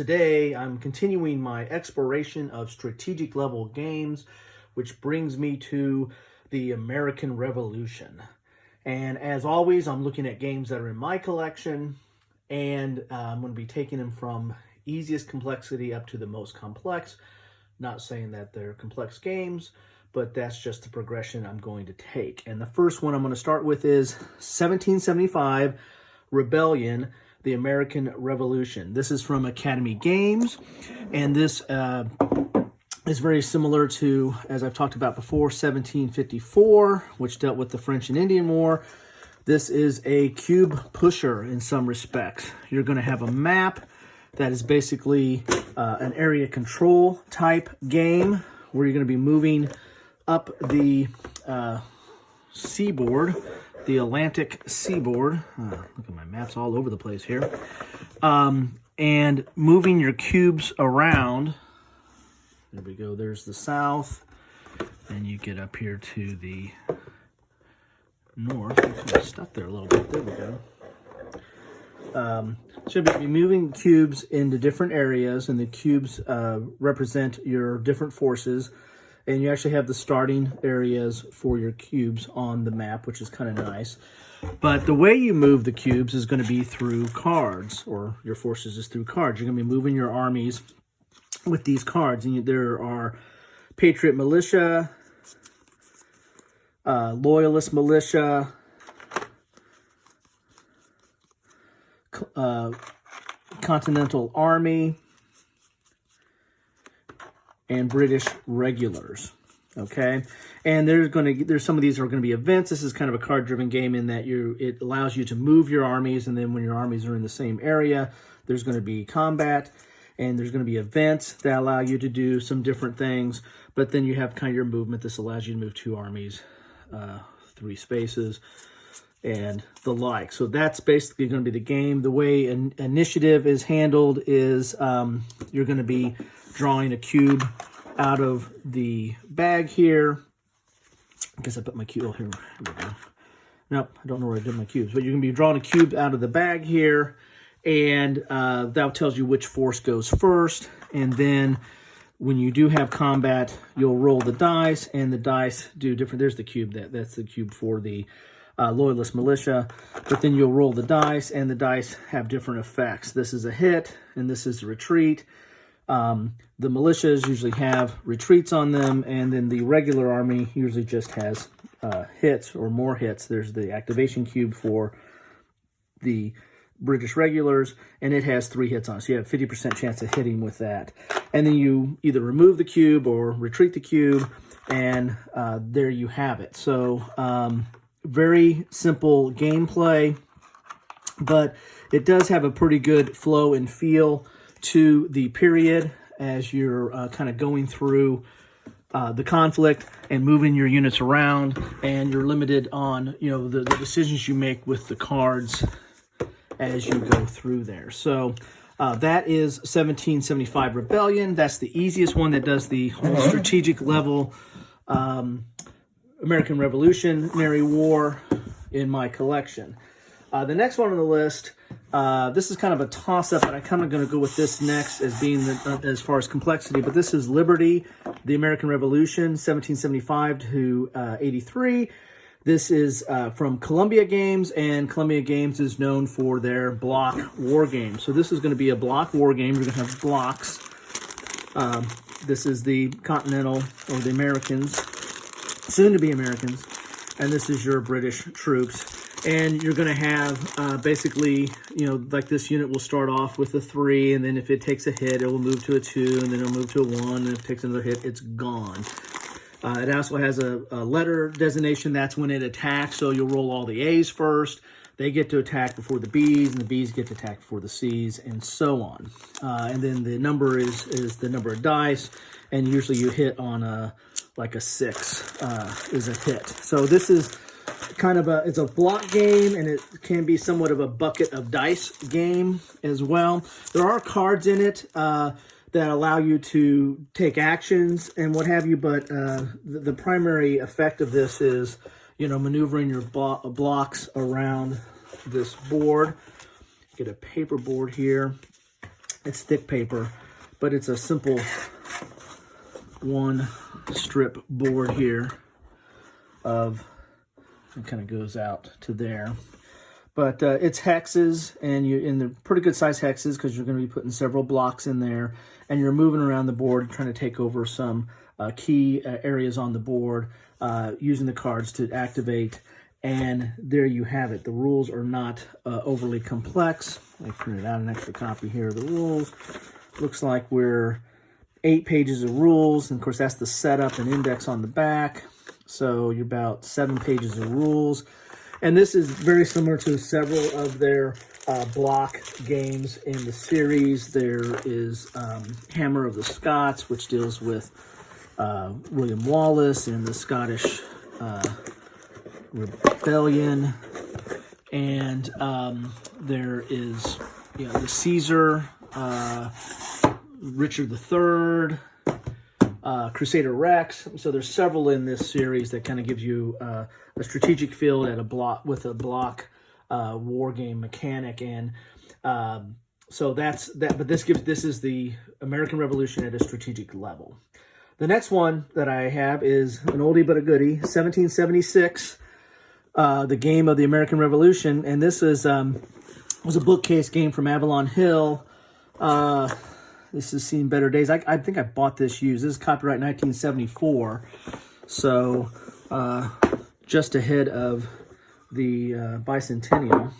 today I'm continuing my exploration of strategic level games, which brings me to the American Revolution. And as always, I'm looking at games that are in my collection, and I'm going to be taking them from easiest complexity up to the most complex. Not saying that they're complex games, but that's just the progression I'm going to take. And the first one I'm going to start with is 1775 Rebellion, the American Revolution. This is from Academy Games, and this is very similar to, as I've talked about before, 1754, which dealt with the French and Indian War. This is a cube pusher in some respects. You're going to have a map that is basically an area control type game where you're going to be moving up the seaboard, the Atlantic seaboard. Look at my maps all over the place here. And moving your cubes around. There we go. There's the south. And you get up here to the north. I'm kind of stuck there a little bit. There we go. So you'll be moving cubes into different areas, and the cubes represent your different forces. And you actually have the starting areas for your cubes on the map, which is kind of nice. But the way you move the cubes is going to be through cards, or your forces is through cards. You're going to be moving your armies with these cards. And there are Patriot Militia, Loyalist Militia, Continental Army, and British Regulars. Okay, and there's some of these are going to be events. This is kind of a card-driven game in that it allows you to move your armies, and then when your armies are in the same area, there's going to be combat, and there's going to be events that allow you to do some different things. But then you have kind of your movement. This allows you to move 2 armies, 3 spaces, and the like. So that's basically going to be the game. The way an initiative is handled is you're going to be drawing a cube out of the bag here. I guess I put my cube, oh, here we go. Nope, I don't know where I did my cubes, but you're going to be drawing a cube out of the bag here, and that tells you which force goes first. And then when you do have combat, you'll roll the dice, and the dice do different. There's the cube, that's the cube for the Loyalist Militia. But then you'll roll the dice, and the dice have different effects. This is a hit, and this is a retreat. The militias usually have retreats on them, and then the regular army usually just has hits or more hits. There's the activation cube for the British Regulars, and it has 3 hits on it. So you have 50% chance of hitting with that. And then you either remove the cube or retreat the cube, and there you have it. So very simple gameplay, but it does have a pretty good flow and feel to the period as you're kind of going through the conflict and moving your units around, and you're limited on the decisions you make with the cards as you go through there. So that is 1775 Rebellion. That's the easiest one that does the whole strategic level American Revolutionary War in my collection. The next one on the list, this is kind of a toss-up, and I'm kind of going to go with this next as being as far as complexity, but this is Liberty, the American Revolution, 1775 to 83. This is from Columbia Games, and Columbia Games is known for their block war games. So this is going to be a block war game. You're going to have blocks. This is the Continental, or the Americans, soon-to-be Americans, and this is your British troops. And you're going to have basically, like this unit will start off with a 3, and then if it takes a hit, it will move to a 2, and then it'll move to a 1, and if it takes another hit, it's gone. It also has a letter designation. That's when it attacks, so you'll roll all the A's first. They get to attack before the B's, and the B's get to attack before the C's, and so on. And then the number is the number of dice, and usually you hit on like a 6 is a hit. So this is kind of it's a block game, and it can be somewhat of a bucket of dice game as well. There are cards in it that allow you to take actions and what have you, but the primary effect of this is, maneuvering your blocks around this board. Get a paper board here. It's thick paper, but it's a simple one strip board here of, it kind of goes out to there. But it's hexes, and they're pretty good size hexes because you're going to be putting several blocks in there, and you're moving around the board trying to take over some key areas on the board using the cards to activate. And there you have it. The rules are not overly complex. I printed out an extra copy here of the rules. Looks like we're 8 pages of rules, and of course that's the setup and index on the back. So you're about 7 pages of rules. And this is very similar to several of their block games in the series. There is Hammer of the Scots, which deals with William Wallace and the Scottish Rebellion. And there is, the Caesar, Richard III, Crusader Rex. So there's several in this series that kind of gives you a strategic field at a block with a block war game mechanic. And so that's that. But this is the American Revolution at a strategic level. The next one that I have is an oldie but a goodie, 1776, the game of the American Revolution. And this is was a bookcase game from Avalon Hill. This has seen better days. I think I bought this used. This is copyright 1974. So just ahead of the bicentennial.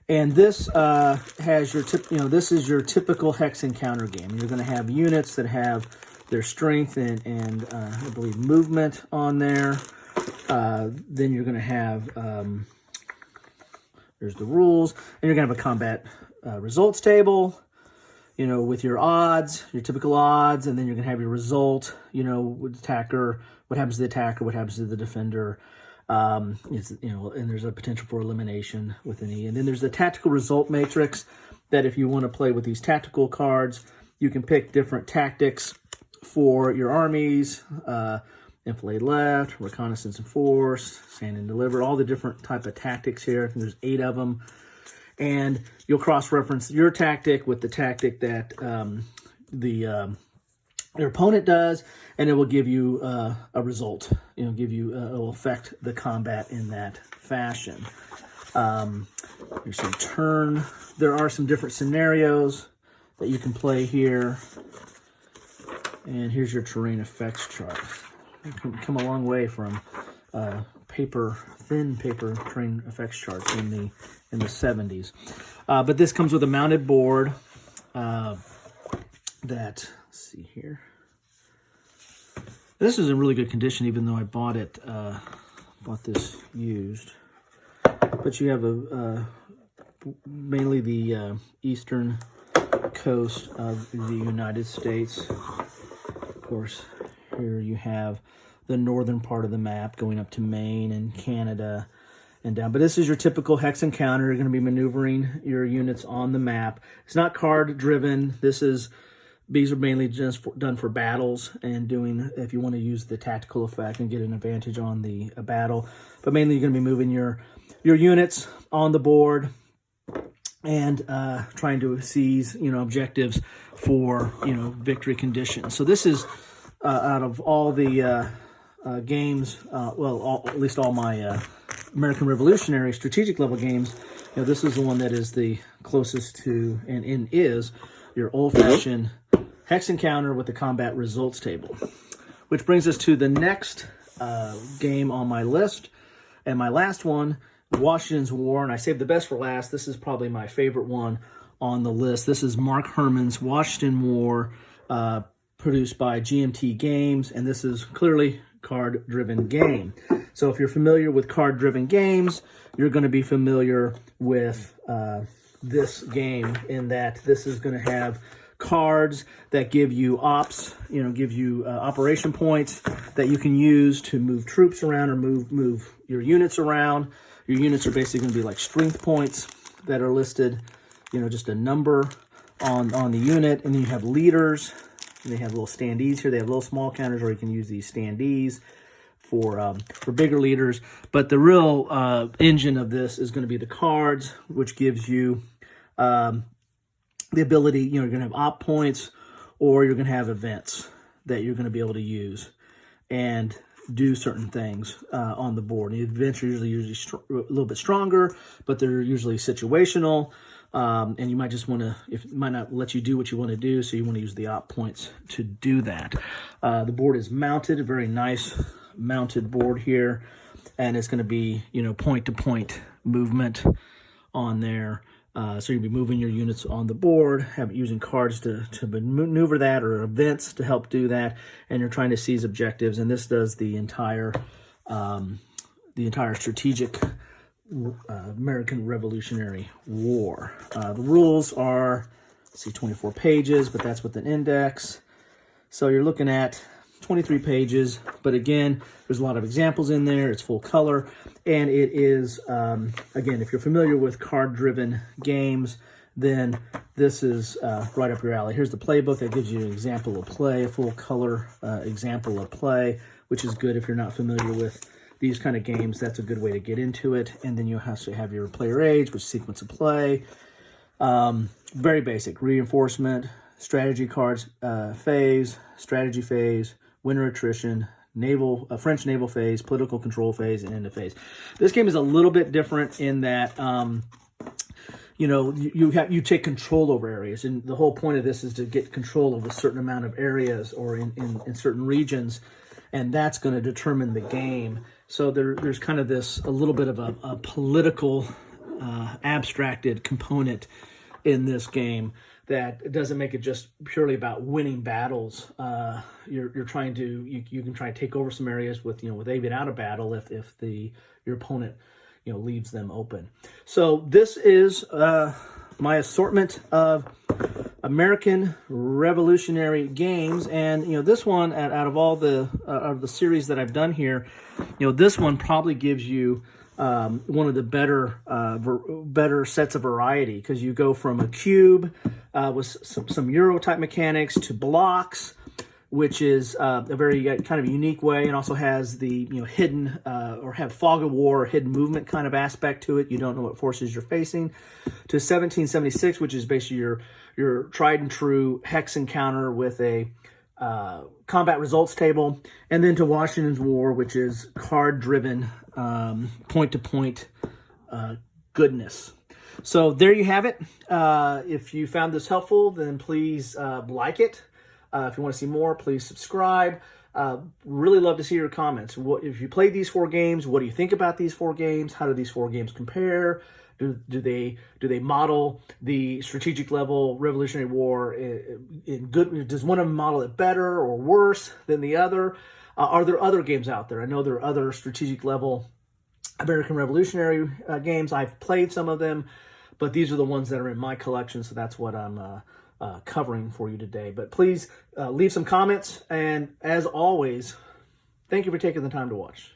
And this has your this is your typical hex encounter game. You're going to have units that have their strength and I believe movement on there. Then you're going to have there's the rules, and you're going to have a combat results table, with your odds, your typical odds, and then you're going to have your result, with attacker, what happens to the attacker, what happens to the defender, and there's a potential for elimination with any. And then there's the tactical result matrix that if you want to play with these tactical cards, you can pick different tactics for your armies, enfilade left, reconnaissance and force, stand and deliver, all the different type of tactics here. I think there's 8 of them. And you'll cross-reference your tactic with the tactic that your opponent does, and it will give you a result. It'll affect the combat in that fashion. There's some turn. There are some different scenarios that you can play here. And here's your terrain effects chart. You can come a long way from thin paper terrain effects charts in the 70s. But this comes with a mounted board let's see here. This is in really good condition, even though I bought this used. But you have mainly the eastern coast of the United States. Of course, here you have the northern part of the map going up to Maine and Canada and down. But this is your typical hex encounter. You're going to be maneuvering your units on the map. It's not card driven. These are mainly just done for battles and if you want to use the tactical effect and get an advantage on the battle. But mainly you're going to be moving your units on the board and trying to seize objectives for victory conditions. So this is out of all the games, at least all my American Revolutionary strategic level games, this is the one that is the closest to and is your old-fashioned hex encounter with the combat results table. Which brings us to the next game on my list, and my last one, Washington's War, and I saved the best for last. This is probably my favorite one on the list. This is Mark Herman's Washington War, produced by GMT Games, and this is clearly card-driven game. So if you're familiar with card-driven games, you're going to be familiar with this game, in that this is going to have cards that give you operation points that you can use to move troops around or move your units around. Your units are basically going to be like strength points that are listed, just a number on the unit. And then you have leaders, and they have little standees here. They have little small counters, or you can use these standees for bigger leaders. But the real engine of this is going to be the cards, which gives you the ability, you're going to have op points, or you're going to have events that you're going to be able to use and do certain things on the board. The events are usually a little bit stronger, but they're usually situational. And you might just want to, it might not let you do what you want to do, so you want to use the op points to do that. The board is mounted, a very nice mounted board here, and it's going to be, point-to-point movement on there. So you'll be moving your units on the board, using cards to maneuver that, or events to help do that, and you're trying to seize objectives. And this does the entire strategic American Revolutionary War. The rules are, 24 pages, but that's with an index. So you're looking at 23 pages, but again, there's a lot of examples in there. It's full color, and it is, again, if you're familiar with card-driven games, then this is right up your alley. Here's the playbook that gives you an example of play, a full color example of play, which is good if you're not familiar with these kind of games. That's a good way to get into it. And then you also have your player age, which is sequence of play. Very basic. Reinforcement, strategy cards, phase, strategy phase, winter attrition, French naval phase, political control phase, and end of phase. This game is a little bit different in that, you take control over areas, and the whole point of this is to get control of a certain amount of areas or in certain regions, and that's going to determine the game. So there's kind of a little bit of a political, abstracted component in this game that doesn't make it just purely about winning battles. You're trying to, you can try to take over some areas with even out of battle if your opponent leaves them open. So this is my assortment of American Revolutionary games, and this one, out of all the series that I've done here, this one probably gives you one of the better sets of variety, because you go from a cube with some Euro type mechanics to blocks, which is a very kind of unique way, and also has the hidden or have fog of war, hidden movement kind of aspect to it. You don't know what forces you're facing. To 1776, which is basically your tried and true hex encounter with a combat results table, and then to Washington's War, which is card-driven, point-to-point goodness. So there you have it. If you found this helpful, then please like it. If you want to see more, please subscribe. Really love to see your comments. If you played these 4 games, what do you think about these 4 games? How do these 4 games compare? Do they model the strategic level Revolutionary War in good? Does one of them model it better or worse than the other? Are there other games out there? I know there are other strategic level American Revolutionary games. I've played some of them, but these are the ones that are in my collection, so that's what I'm covering for you today. But please leave some comments, and as always, thank you for taking the time to watch.